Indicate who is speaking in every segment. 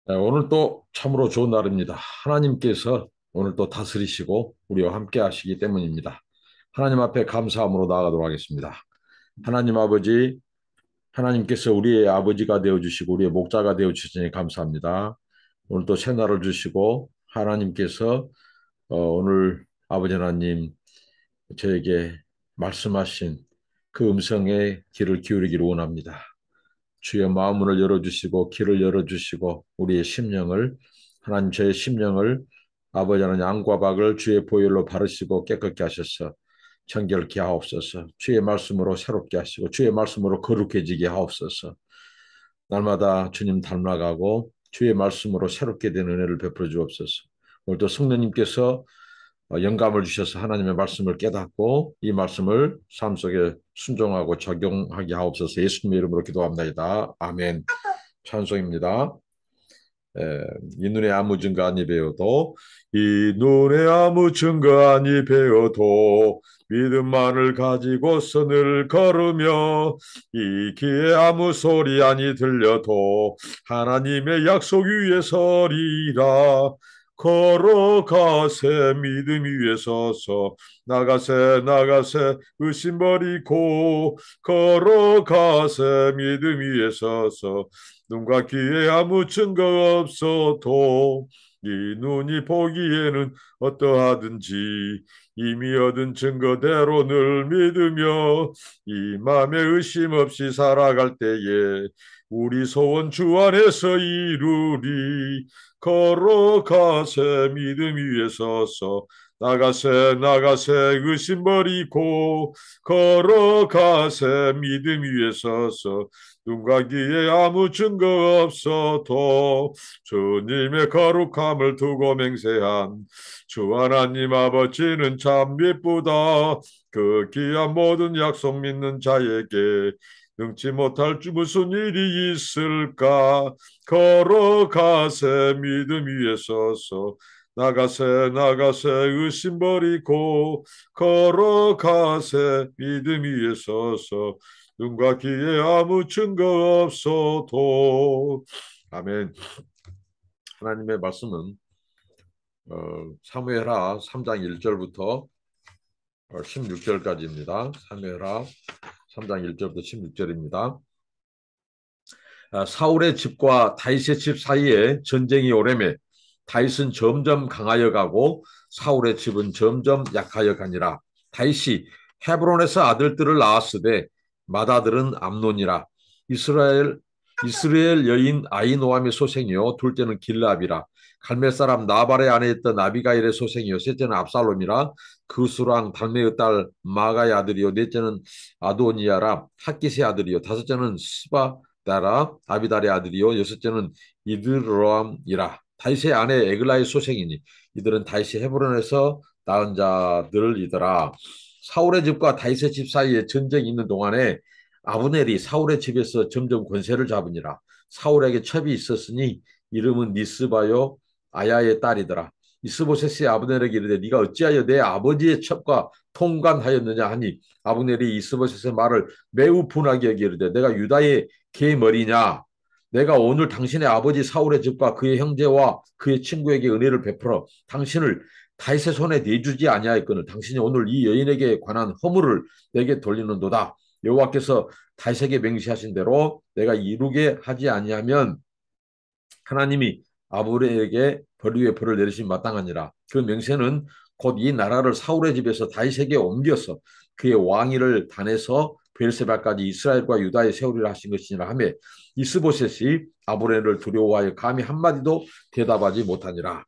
Speaker 1: 네, 오늘 또 참으로 좋은 날입니다. 하나님께서 오늘 또 다스리시고 우리와 함께 하시기 때문입니다. 하나님 앞에 감사함으로 나아가도록 하겠습니다. 하나님 아버지, 하나님께서 우리의 아버지가 되어주시고 우리의 목자가 되어주시니 감사합니다. 오늘 또 새날을 주시고 하나님께서 오늘 아버지 하나님 저에게 말씀하신 그 음성에 귀를 기울이기를 원합니다. 주의 마음문을 열어주시고 길을 열어주시고 우리의 심령을 하나님 저의 심령을 아버지 하나님 양과 박을 주의 보혈로 바르시고 깨끗게 하셔서 정결케 하옵소서. 주의 말씀으로 새롭게 하시고 주의 말씀으로 거룩해지게 하옵소서. 날마다 주님 닮아가고 주의 말씀으로 새롭게 된 은혜를 베풀어 주옵소서. 오늘도 성령님께서 영감을 주셔서 하나님의 말씀을 깨닫고 이 말씀을 삶 속에 순종하고 적용하게 하옵소서. 예수님의 이름으로 기도합니다. 아멘. 찬송입니다. 에, 이 눈에 아무 증거 아니 배워도 이 눈에 아무 증거 아니 배워도 믿음만을 가지고서 늘 걸으며 이 귀에 아무 소리 아니 들려도 하나님의 약속 위에 서리라. 걸어가세 믿음 위에 서서 나가세 나가세 의심 버리고 걸어가세 믿음 위에 서서 눈과 귀에 아무 증거 없어도 이 눈이 보기에는 어떠하든지 이미 얻은 증거대로 늘 믿으며 이 맘에 의심 없이 살아갈 때에 우리 소원 주 안에서 이루리. 걸어가세 믿음 위에 서서 나가세 나가세 의심 버리고 걸어가세 믿음 위에 서서 눈과 귀에 아무 증거 없어도 주님의 거룩함을 두고 맹세한 주 하나님 아버지는 참 미쁘다. 그 귀한 모든 약속 믿는 자에게 능치 못할 주 무슨 일이 있을까. 걸어가세 믿음 위에 서서 나가세 나가세 의심 버리고 걸어가세 믿음 위에 서서 눈과 귀에 아무 증거 없어도. 아멘. 하나님의 말씀은 사무엘하 3장 1절부터 16절까지입니다. 사무엘하 3장 1절부터 16절입니다. 사울의 집과 다윗의 집 사이에 전쟁이 오래매 다윗은 점점 강하여 가고 사울의 집은 점점 약하여 가니라. 다윗이 헤브론에서 아들들을 낳았으되 맏아들은 암논이라. 이스라엘 이스라엘 여인 아히노함의 소생이요 둘째는 길라압이라. 갈멜 사람 나발의 아내 있던 아비가일의 소생이요 셋째는 압살롬이라. 그 수랑 달메의 딸 마가의 아들이요 넷째는 아도니아라. 핫깃의 아들이요 다섯째는 스바 나라 아비달의 아들이요 여섯째는 이드로암이라. 다윗의 아내 에글라의 소생이니 이들은 다윗이 헤브론에서 낳은 자들이더라. 사울의 집과 다윗의 집 사이에 전쟁이 있는 동안에 아브넬이 사울의 집에서 점점 권세를 잡으니라. 사울에게 첩이 있었으니 이름은 니스바요 아야의 딸이더라. 이스보셋이 아브넬에게 이르되 네가 어찌하여 내 아버지의 첩과 통관하였느냐 하니 아브넬이 이스보셋의 말을 매우 분하게 여기 이르되 내가 유다의 개머리냐. 내가 오늘 당신의 아버지 사울의 집과 그의 형제와 그의 친구에게 은혜를 베풀어 당신을 다윗의 손에 내주지 아니하였거늘 당신이 오늘 이 여인에게 관한 허물을 내게 돌리는도다. 여호와께서 다윗에게 맹세하신 대로 내가 이루게 하지 아니하면 하나님이 아브넬에게 벌 위에 벌을 내리신 마땅하니라. 그 맹세는 곧 이 나라를 사울의 집에서 다윗에게 옮겨서 그의 왕위를 단에서 베르세바까지 이스라엘과 유다에 세우리라 하신 것이니라 하며 이스보셋이 아브넬을 두려워하여 감히 한마디도 대답하지 못하니라.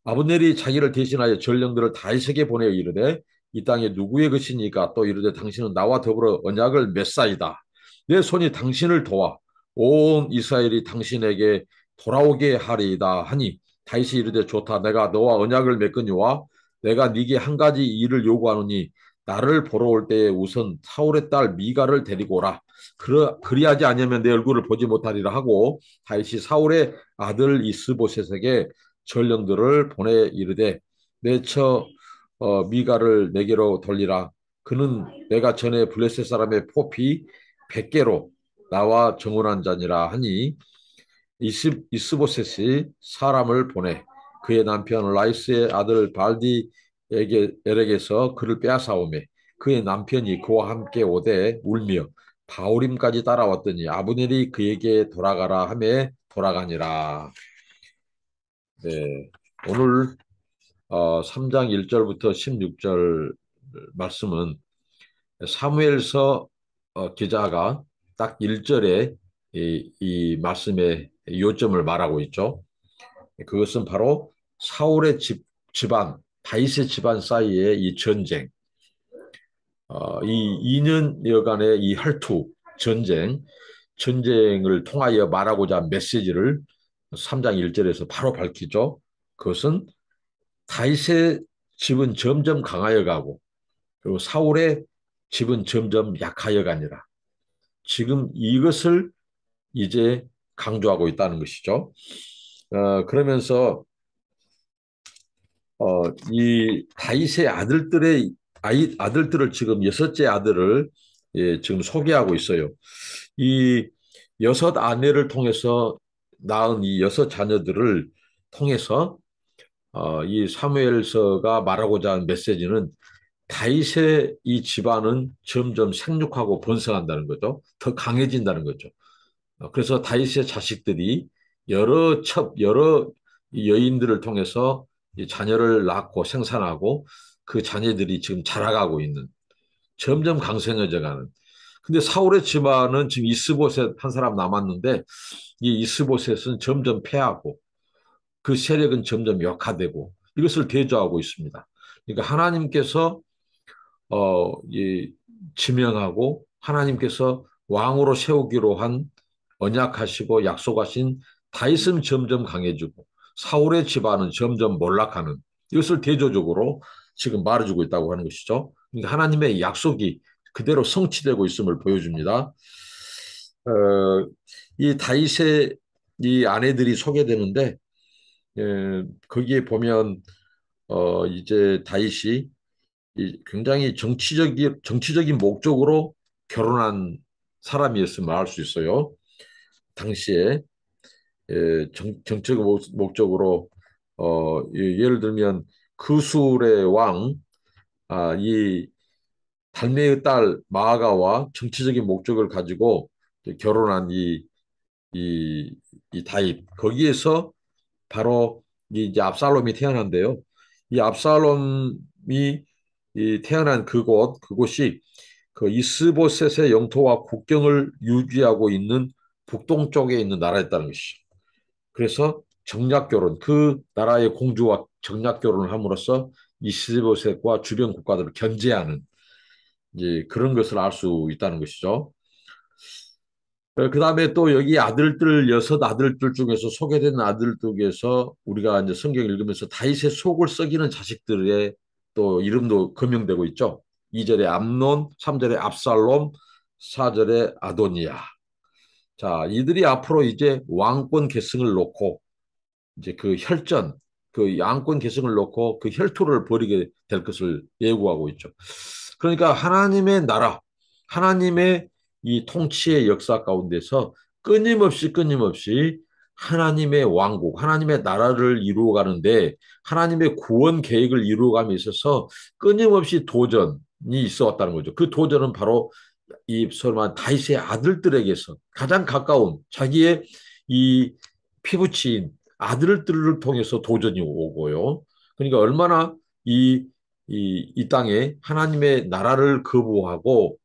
Speaker 1: 아브넬이 자기를 대신하여 전령들을 다윗에게 보내어 이르되 이 땅에 누구의 것이니까 또 이르되 당신은 나와 더불어 언약을 맺사이다. 내 손이 당신을 도와 온 이스라엘이 당신에게 돌아오게 하리이다 하니 다윗이 이르되 좋다. 내가 너와 언약을 맺거니와 내가 네게 한 가지 일을 요구하노니 나를 보러 올 때에 우선 사울의 딸 미가를 데리고 오라. 그리하지 아니하면 내 얼굴을 보지 못하리라 하고 다윗이 사울의 아들 이스보셋에게 전령들을 보내 이르되 내처 미가를 내게로 돌리라. 그는 내가 전에 블레셋 사람의 포피 100개로 나와 정혼한 자니라 하니 이스보셋이 사람을 보내 그의 남편 라이스의 아들 발디에게서 그를 빼앗아오매 그의 남편이 그와 함께 오되 울며 바울임까지 따라왔더니 아브넬이 그에게 돌아가라 하매 돌아가니라. 네, 오늘 3장 1절부터 16절 말씀은 사무엘서 기자가 딱 1절에 이 말씀의 요점을 말하고 있죠. 그것은 바로 사울의 집안, 다윗의 집안 사이의 이 전쟁, 이 2년여간의 이 혈투 전쟁을 통하여 말하고자 한 메시지를 3장 1절에서 바로 밝히죠. 그것은 다윗의 집은 점점 강하여 가고 그리고 사울의 집은 점점 약하여 가니라. 지금 이것을 이제 강조하고 있다는 것이죠. 그러면서 이 다윗의 아들들을 지금 여섯째 아들을 지금 소개하고 있어요. 이 여섯 아내를 통해서 낳은 이 여섯 자녀들을 통해서 이 사무엘서가 말하고자 하는 메시지는 다윗의 이 집안은 점점 생육하고 번성한다는 거죠. 더 강해진다는 거죠. 그래서 다윗의 자식들이 여러 여인들을 통해서 이 자녀를 낳고 생산하고 그 자녀들이 지금 자라가고 있는 점점 강성해져 가는. 근데 사울의 집안은 지금 이스보셋 한 사람 남았는데 이 이스보셋은 점점 패하고 그 세력은 점점 약화되고 이것을 대조하고 있습니다. 그러니까 하나님께서 이 지명하고 하나님께서 왕으로 세우기로 한 언약하시고 약속하신 다윗은 점점 강해지고 사울의 집안은 점점 몰락하는 이것을 대조적으로 지금 말해주고 있다고 하는 것이죠. 그러니까 하나님의 약속이 그대로 성취되고 있음을 보여줍니다. 이 다윗의 이 아내들이 소개되는데 거기에 보면 이제 다윗이 굉장히 정치적인 목적으로 결혼한 사람이었으면 알 수 있어요. 당시에 정치적 목적으로 예를 들면 그술의 왕, 이 달메의 딸 마아가와 정치적인 목적을 가지고 결혼한 이, 이 다윗 거기에서 바로 이제 압살롬이 태어난대요. 이 압살롬이 이 태어난 그곳이 그 이스보셋의 영토와 국경을 유지하고 있는 북동쪽에 있는 나라였다는 것이죠. 그래서 정략 결혼, 그 나라의 공주와 정략 결혼을 함으로써 이스보셋과 주변 국가들을 견제하는 이제 그런 것을 알 수 있다는 것이죠. 그 다음에 또 여기 여섯 아들들 중에서 소개된 아들들 중에서 우리가 이제 성경 읽으면서 다윗의 속을 썩이는 자식들의 또 이름도 거명되고 있죠. 2절에 암논, 3절에 압살롬, 4절에 아도니아. 자, 이들이 앞으로 이제 왕권 계승을 놓고 이제 그 양권 계승을 놓고 그 혈투를 벌이게 될 것을 예고하고 있죠. 그러니까 하나님의 나라, 하나님의 이 통치의 역사 가운데서 끊임없이 하나님의 왕국, 하나님의 나라를 이루어가는데 하나님의 구원 계획을 이루어감에 있어서 끊임없이 도전이 있어 왔다는 거죠. 그 도전은 바로 이 설마 다윗의 아들들에게서 가장 가까운 자기의 이 피부치인 아들들을 통해서 도전이 오고요. 그러니까 얼마나 이 땅에 하나님의 나라를 거부하고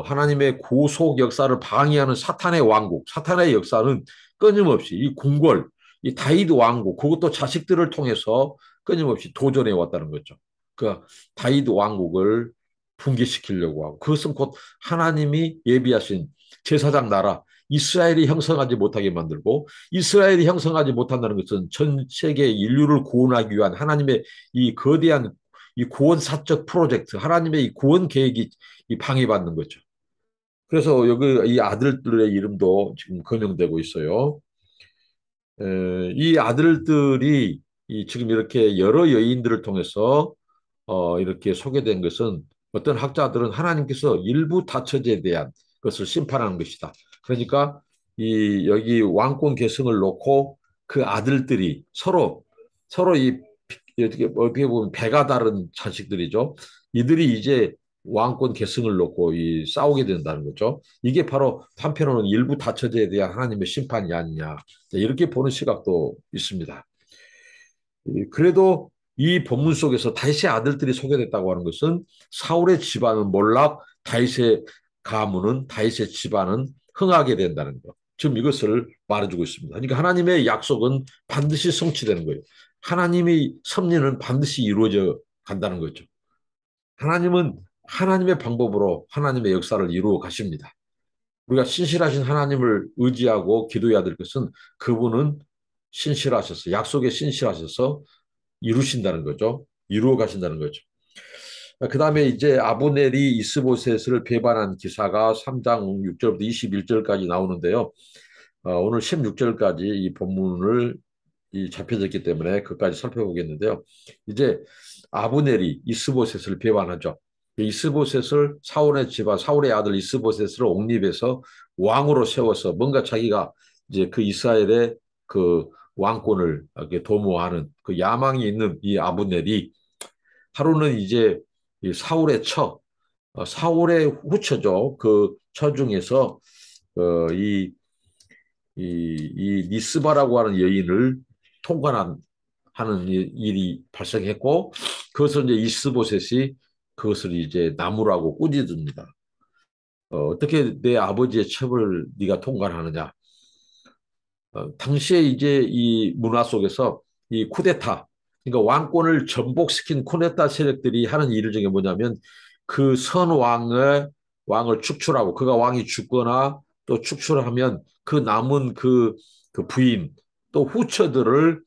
Speaker 1: 하나님의 구속 역사를 방해하는 사탄의 왕국, 사탄의 역사는 끊임없이 이 궁궐, 이 다윗 왕국, 그것도 자식들을 통해서 끊임없이 도전해 왔다는 거죠. 그 다윗 왕국을 붕괴시키려고 하고 그것은 곧 하나님이 예비하신 제사장 나라 이스라엘이 형성하지 못하게 만들고 이스라엘이 형성하지 못한다는 것은 전 세계 인류를 구원하기 위한 하나님의 이 거대한 이 구원 사적 프로젝트 하나님의 이 구원 계획이 이 방해받는 거죠. 그래서 여기 이 아들들의 이름도 지금 거명되고 있어요. 이 아들들이 지금 이렇게 여러 여인들을 통해서 이렇게 소개된 것은 어떤 학자들은 하나님께서 일부 다처제에 대한 것을 심판하는 것이다. 그러니까 여기 왕권 계승을 놓고 그 아들들이 서로 어떻게 보면 배가 다른 자식들이죠. 이들이 이제 왕권 계승을 놓고 싸우게 된다는 거죠. 이게 바로 한편으로는 일부 다처제에 대한 하나님의 심판이 아니냐. 이렇게 보는 시각도 있습니다. 그래도 이 본문 속에서 다윗의 아들들이 소개됐다고 하는 것은 사울의 집안은 몰락, 다윗의 가문은 다윗의 집안은 흥하게 된다는 것. 지금 이것을 말해주고 있습니다. 그러니까 하나님의 약속은 반드시 성취되는 거예요. 하나님의 섭리는 반드시 이루어져 간다는 거죠. 하나님은 하나님의 방법으로 하나님의 역사를 이루어 가십니다. 우리가 신실하신 하나님을 의지하고 기도해야 될 것은 그분은 신실하셔서 약속에 신실하셔서 이루신다는 거죠. 이루어 가신다는 거죠. 그 다음에 이제 아브넬이 이스보셋을 배반한 기사가 3장 6절부터 21절까지 나오는데요. 오늘 16절까지 이 본문을 잡혀졌기 때문에 그까지 살펴보겠는데요. 이제 아브넬이 이스보셋을 배반하죠. 이스보셋을 사울의 집안, 사울의 아들 이스보셋을 옹립해서 왕으로 세워서 뭔가 자기가 이제 그 이스라엘의 그 왕권을 이렇게 도모하는 그 야망이 있는 이 아브넬이 하루는 이제 사울의 사울의 후처죠. 그 처 중에서 어, 이, 이 니스바라고 하는 여인을 통관한 하는 일이 발생했고 그것을 이제 이스보셋이 그것을 이제 나무라고 꾸짖습니다. 어떻게 내 아버지의 첩을 네가 통관하느냐? 당시에 이제 이 문화 속에서 이 쿠데타, 그러니까 왕권을 전복시킨 쿠데타 세력들이 하는 일 중에 뭐냐면 그 왕을 축출하고 그가 왕이 죽거나 또 축출하면 그 남은 그 부인 또 후처들을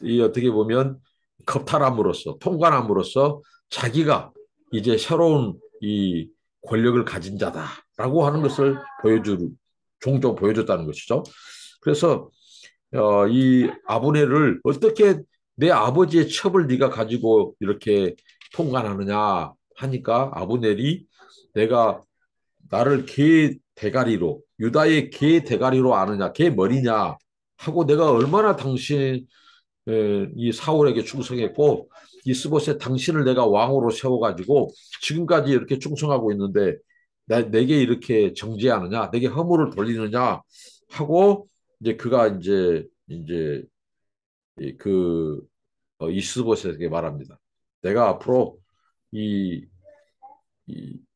Speaker 1: 이 어떻게 보면 겁탈함으로써 통관함으로써 자기가 이제 새로운 이 권력을 가진 자다라고 하는 것을 종종 보여줬다는 것이죠. 그래서 이 아브넬을 어떻게 내 아버지의 첩을 네가 가지고 이렇게 통관하느냐 하니까 아브넬이 내가 나를 개 대가리로 유다의 개 대가리로 아느냐 개 머리냐 하고 내가 얼마나 당신 이 사울에게 충성했고 이스보셋 당신을 내가 왕으로 세워가지고 지금까지 이렇게 충성하고 있는데 내게 이렇게 정죄하느냐 내게 허물을 돌리느냐 하고 이제 그가 이제 그 이스보셋에게 말합니다. 내가 앞으로 이,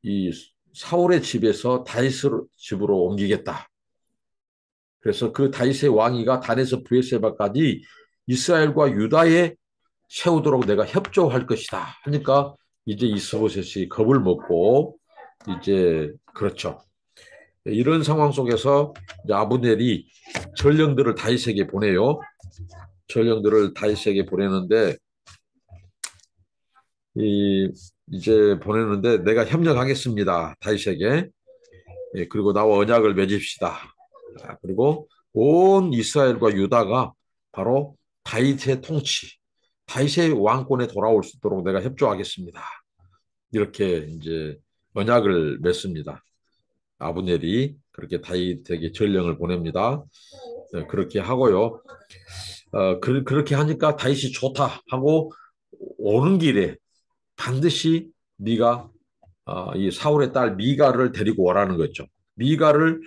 Speaker 1: 이 사울의 집에서 다윗의 집으로 옮기겠다. 그래서 그 다윗의 왕위가 단에서 브에세바까지 이스라엘과 유다에 세우도록 내가 협조할 것이다. 하니까 이제 이스보셋이 겁을 먹고 이제 그렇죠. 이런 상황 속에서 아브넬이 전령들을 다윗에게 보내요. 전령들을 다윗에게 보내는데 이제 보내는데 내가 협력하겠습니다. 다윗에게. 그리고 나와 언약을 맺읍시다. 그리고 온 이스라엘과 유다가 바로 다윗의 통치, 다윗의 왕권에 돌아올 수 있도록 내가 협조하겠습니다. 이렇게 이제 언약을 맺습니다. 아브넬이 그렇게 다윗에게 전령을 보냅니다. 그렇게 하고요. 그렇게 하니까 다윗이 좋다 하고 오는 길에 반드시 네가 이 사울의 딸 미가를 데리고 오라는 거죠. 미가를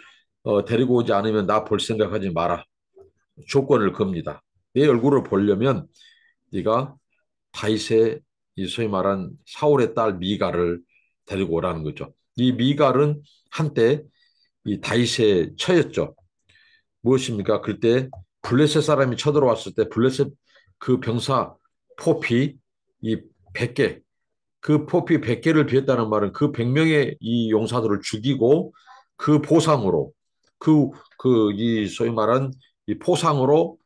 Speaker 1: 데리고 오지 않으면 나 볼 생각하지 마라. 조건을 겁니다. 내 얼굴을 보려면 네가 다윗의 이 소위 말한 사울의 딸 미가를 데리고 오라는 거죠. 이 미갈은 한때 이 다윗의 처였죠. 무엇입니까? 그때 블레셋 사람이 쳐들어왔을 때 블레셋 그 병사 포피 이 100개 그 포피 100개를 비했다는 말은 그 100명의 이 용사들을 죽이고 그 보상으로 이 소위 말한 이 포상으로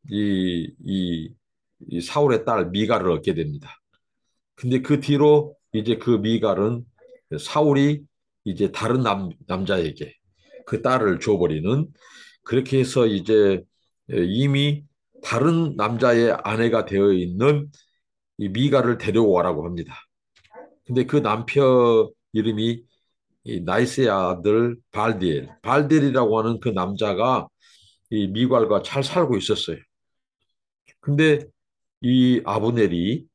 Speaker 1: 이 사울의 딸 미갈을 얻게 됩니다. 근데 그 뒤로 이제 그 미갈은 사울이 이제 다른 남자에게 그 딸을 줘버리는 그렇게 해서 이제 이미 다른 남자의 아내가 되어 있는 이 미갈을 데려오라고 합니다. 근데 그 남편 이름이 이 나이스의 아들 발디엘, 발디엘이라고 하는 그 남자가 이 미갈과 잘 살고 있었어요. 근데 이 아브넬이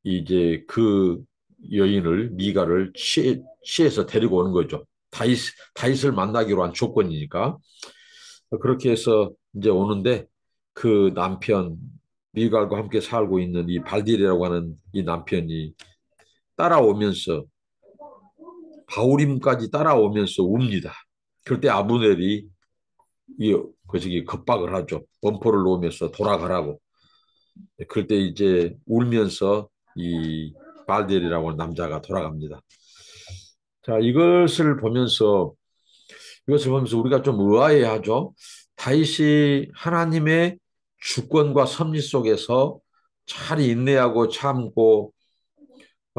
Speaker 1: 이제 그 여인을 미갈을 취해서 데리고 오는 거죠. 다윗을 만나기로 한 조건이니까. 그렇게 해서 이제 오는데 그 남편 미갈과 함께 살고 있는 이 발딜이라고 하는 이 남편이 따라오면서 바울임까지 따라오면서 웁니다. 그때 아브넬이 그 저기 겁박을 하죠. 범포를 놓으면서 돌아가라고. 그때 이제 울면서 이 발델이라고 하는 남자가 돌아갑니다. 자, 이것을 보면서 우리가 좀 의아해하죠. 다윗이 하나님의 주권과 섭리 속에서 잘 인내하고 참고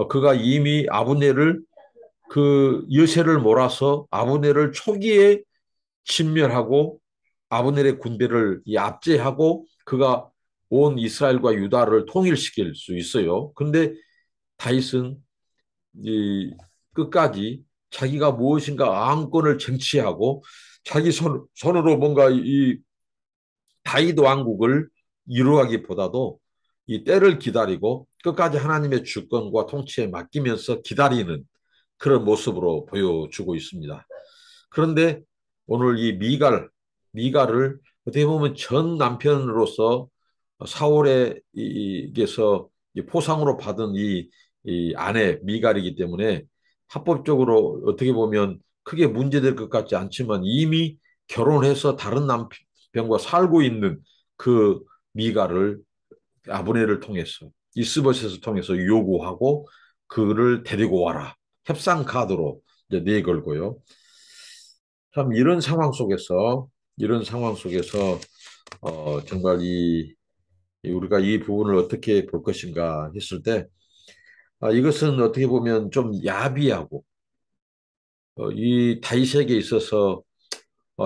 Speaker 1: 그가 이미 아브넬을 그 여세를 몰아서 아브넬을 초기에 진멸하고 아브넬의 군대를 압제하고 그가 온 이스라엘과 유다를 통일시킬 수 있어요. 근데 다윗은 이 끝까지 자기가 무엇인가 앙권을 쟁취하고 자기 손으로 뭔가 이 다윗 왕국을 이루하기보다도 이 때를 기다리고 끝까지 하나님의 주권과 통치에 맡기면서 기다리는 그런 모습으로 보여주고 있습니다. 그런데 오늘 이 미갈을 어떻게 보면 전 남편으로서 사울에게서 포상으로 받은 이 아내 미갈이기 때문에 합법적으로 어떻게 보면 크게 문제될 것 같지 않지만 이미 결혼해서 다른 남편과 살고 있는 그 미갈을 아브넬을 통해서 이스보셋을 통해서 요구하고 그를 데리고 와라. 협상 카드로 이제 내걸고요. 참 이런 상황 속에서 정말 우리가 이 부분을 어떻게 볼 것인가 했을 때 이것은 어떻게 보면 좀 야비하고 이 다윗에게 있어서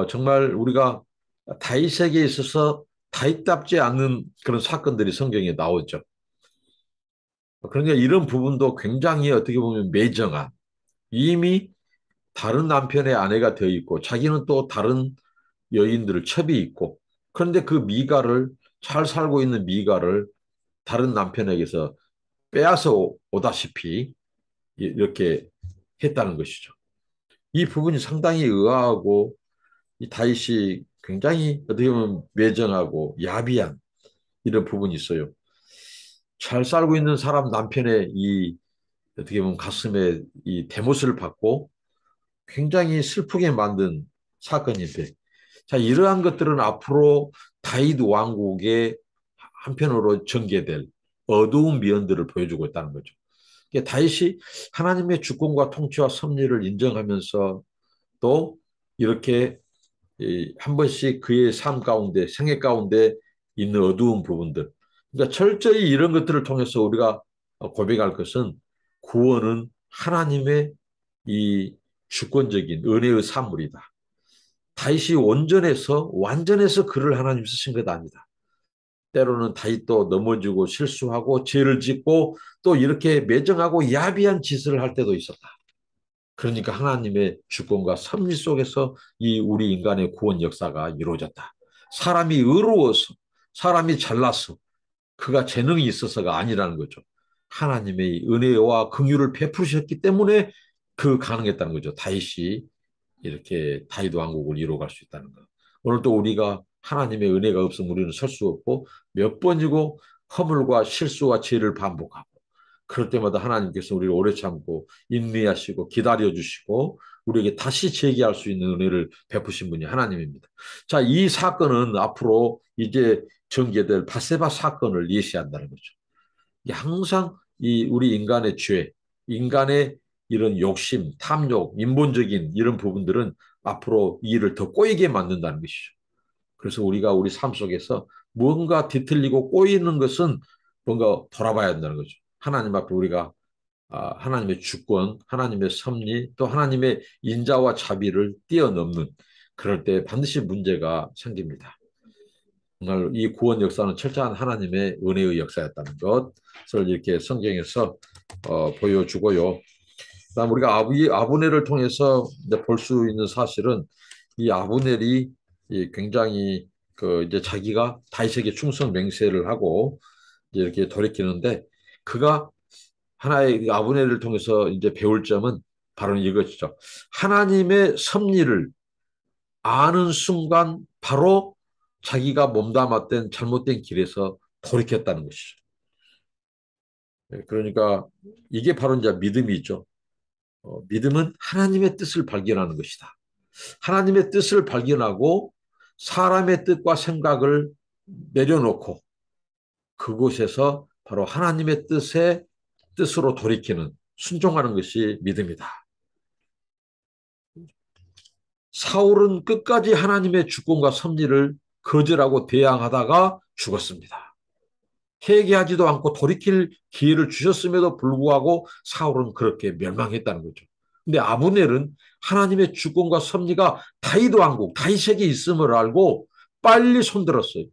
Speaker 1: 정말 우리가 다윗에게 있어서 다윗답지 않는 그런 사건들이 성경에 나오죠. 그러니까 이런 부분도 굉장히 어떻게 보면 매정한 이미 다른 남편의 아내가 되어 있고 자기는 또 다른 여인들을 첩이 있고 그런데 그 미가를 잘 살고 있는 미가를 다른 남편에게서 빼앗아 오다시피 이렇게 했다는 것이죠. 이 부분이 상당히 의아하고 이 다윗이 굉장히 어떻게 보면 매정하고 야비한 이런 부분이 있어요. 잘 살고 있는 사람 남편의 이 어떻게 보면 가슴에 이 대못을 받고 굉장히 슬프게 만든 사건인데 자 이러한 것들은 앞으로 다윗 왕국의 한편으로 전개될 어두운 미연들을 보여주고 있다는 거죠. 그러니까 다윗이 하나님의 주권과 통치와 섭리를 인정하면서 또 이렇게 한 번씩 그의 삶 가운데 생애 가운데 있는 어두운 부분들 그러니까 철저히 이런 것들을 통해서 우리가 고백할 것은 구원은 하나님의 이 주권적인 은혜의 산물이다. 다윗이 온전해서 완전해서 그를 하나님 쓰신 것 아니다. 때로는 다윗도 넘어지고 실수하고 죄를 짓고 또 이렇게 매정하고 야비한 짓을 할 때도 있었다. 그러니까 하나님의 주권과 섭리 속에서 이 우리 인간의 구원 역사가 이루어졌다. 사람이 의로워서 사람이 잘나서 그가 재능이 있어서가 아니라는 거죠. 하나님의 은혜와 긍휼을 베푸셨기 때문에 그 가능했다는 거죠. 다윗이 이렇게 다윗 왕국을 이루어갈 수 있다는 거. 오늘 또 우리가 하나님의 은혜가 없으면 우리는 설 수 없고 몇 번이고 허물과 실수와 죄를 반복하고 그럴 때마다 하나님께서 우리를 오래 참고 인내하시고 기다려주시고 우리에게 다시 재기할 수 있는 은혜를 베푸신 분이 하나님입니다. 자, 이 사건은 앞으로 이제 전개될 바세바 사건을 예시한다는 거죠. 항상 이 우리 인간의 죄, 인간의 이런 욕심, 탐욕, 인본적인 이런 부분들은 앞으로 이 일을 더 꼬이게 만든다는 것이죠. 그래서 우리가 우리 삶 속에서 뭔가 뒤틀리고 꼬이는 것은 뭔가 돌아봐야 한다는 거죠. 하나님 앞에 우리가 하나님의 주권, 하나님의 섭리, 또 하나님의 인자와 자비를 뛰어넘는 그럴 때 반드시 문제가 생깁니다. 정말 이 구원 역사는 철저한 하나님의 은혜의 역사였다는 것을 이렇게 성경에서 보여주고요. 그다음 우리가 아브넬을 통해서 이제 볼 수 있는 사실은 이 아브넬이 이 굉장히 그 이제 자기가 다윗에게 충성 맹세를 하고 이렇게 돌이키는데 그가 하나의 아브넬을 통해서 이제 배울 점은 바로 이것이죠. 하나님의 섭리를 아는 순간 바로 자기가 몸담았던 잘못된 길에서 돌이켰다는 것이죠. 그러니까 이게 바로 이제 믿음이죠. 믿음은 하나님의 뜻을 발견하는 것이다. 하나님의 뜻을 발견하고 사람의 뜻과 생각을 내려놓고 그곳에서 바로 하나님의 뜻으로 돌이키는 순종하는 것이 믿음이다. 사울은 끝까지 하나님의 주권과 섭리를 거절하고 대항하다가 죽었습니다. 회개하지도 않고 돌이킬 기회를 주셨음에도 불구하고 사울은 그렇게 멸망했다는 거죠. 근데 아브넬은 하나님의 주권과 섭리가 다윗 왕국, 다윗에게 있음을 알고 빨리 손들었어요.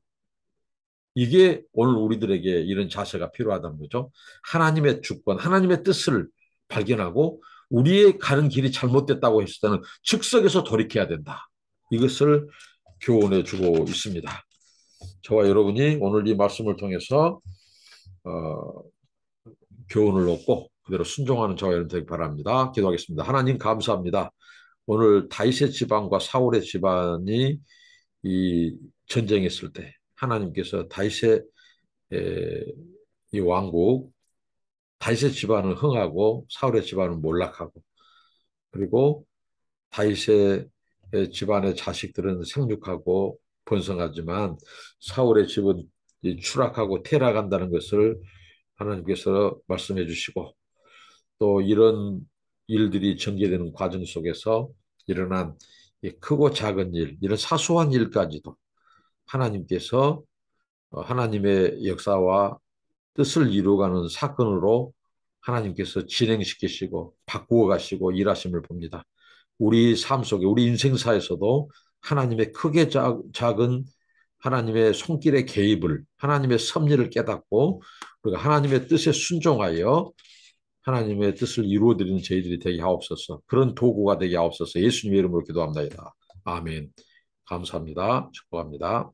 Speaker 1: 이게 오늘 우리들에게 이런 자세가 필요하다는 거죠. 하나님의 주권, 하나님의 뜻을 발견하고 우리의 가는 길이 잘못됐다고 했을 때는 즉석에서 돌이켜야 된다. 이것을 교훈해 주고 있습니다. 저와 여러분이 오늘 이 말씀을 통해서 어, 교훈을 얻고 그대로 순종하는 저와 여러분 되기 바랍니다. 기도하겠습니다. 하나님 감사합니다. 오늘 다윗의 집안과 사울의 집안이 이 전쟁했을 때 하나님께서 다윗의 이 왕국 다윗의 집안은 흥하고 사울의 집안은 몰락하고 그리고 다윗의 집안의 자식들은 생육하고 번성하지만 사울의 집은 추락하고 퇴락한다는 것을 하나님께서 말씀해 주시고 또 이런 일들이 전개되는 과정 속에서 일어난 크고 작은 일, 이런 사소한 일까지도 하나님께서 하나님의 역사와 뜻을 이루어가는 사건으로 하나님께서 진행시키시고 바꾸어 가시고 일하심을 봅니다. 우리 삶 속에 우리 인생사에서도 하나님의 크게 작은 하나님의 손길의 개입을 하나님의 섭리를 깨닫고 우리가 하나님의 뜻에 순종하여 하나님의 뜻을 이루어드리는 저희들이 되게 하옵소서. 그런 도구가 되게 하옵소서. 예수님의 이름으로 기도합니다. 아멘. 감사합니다. 축복합니다.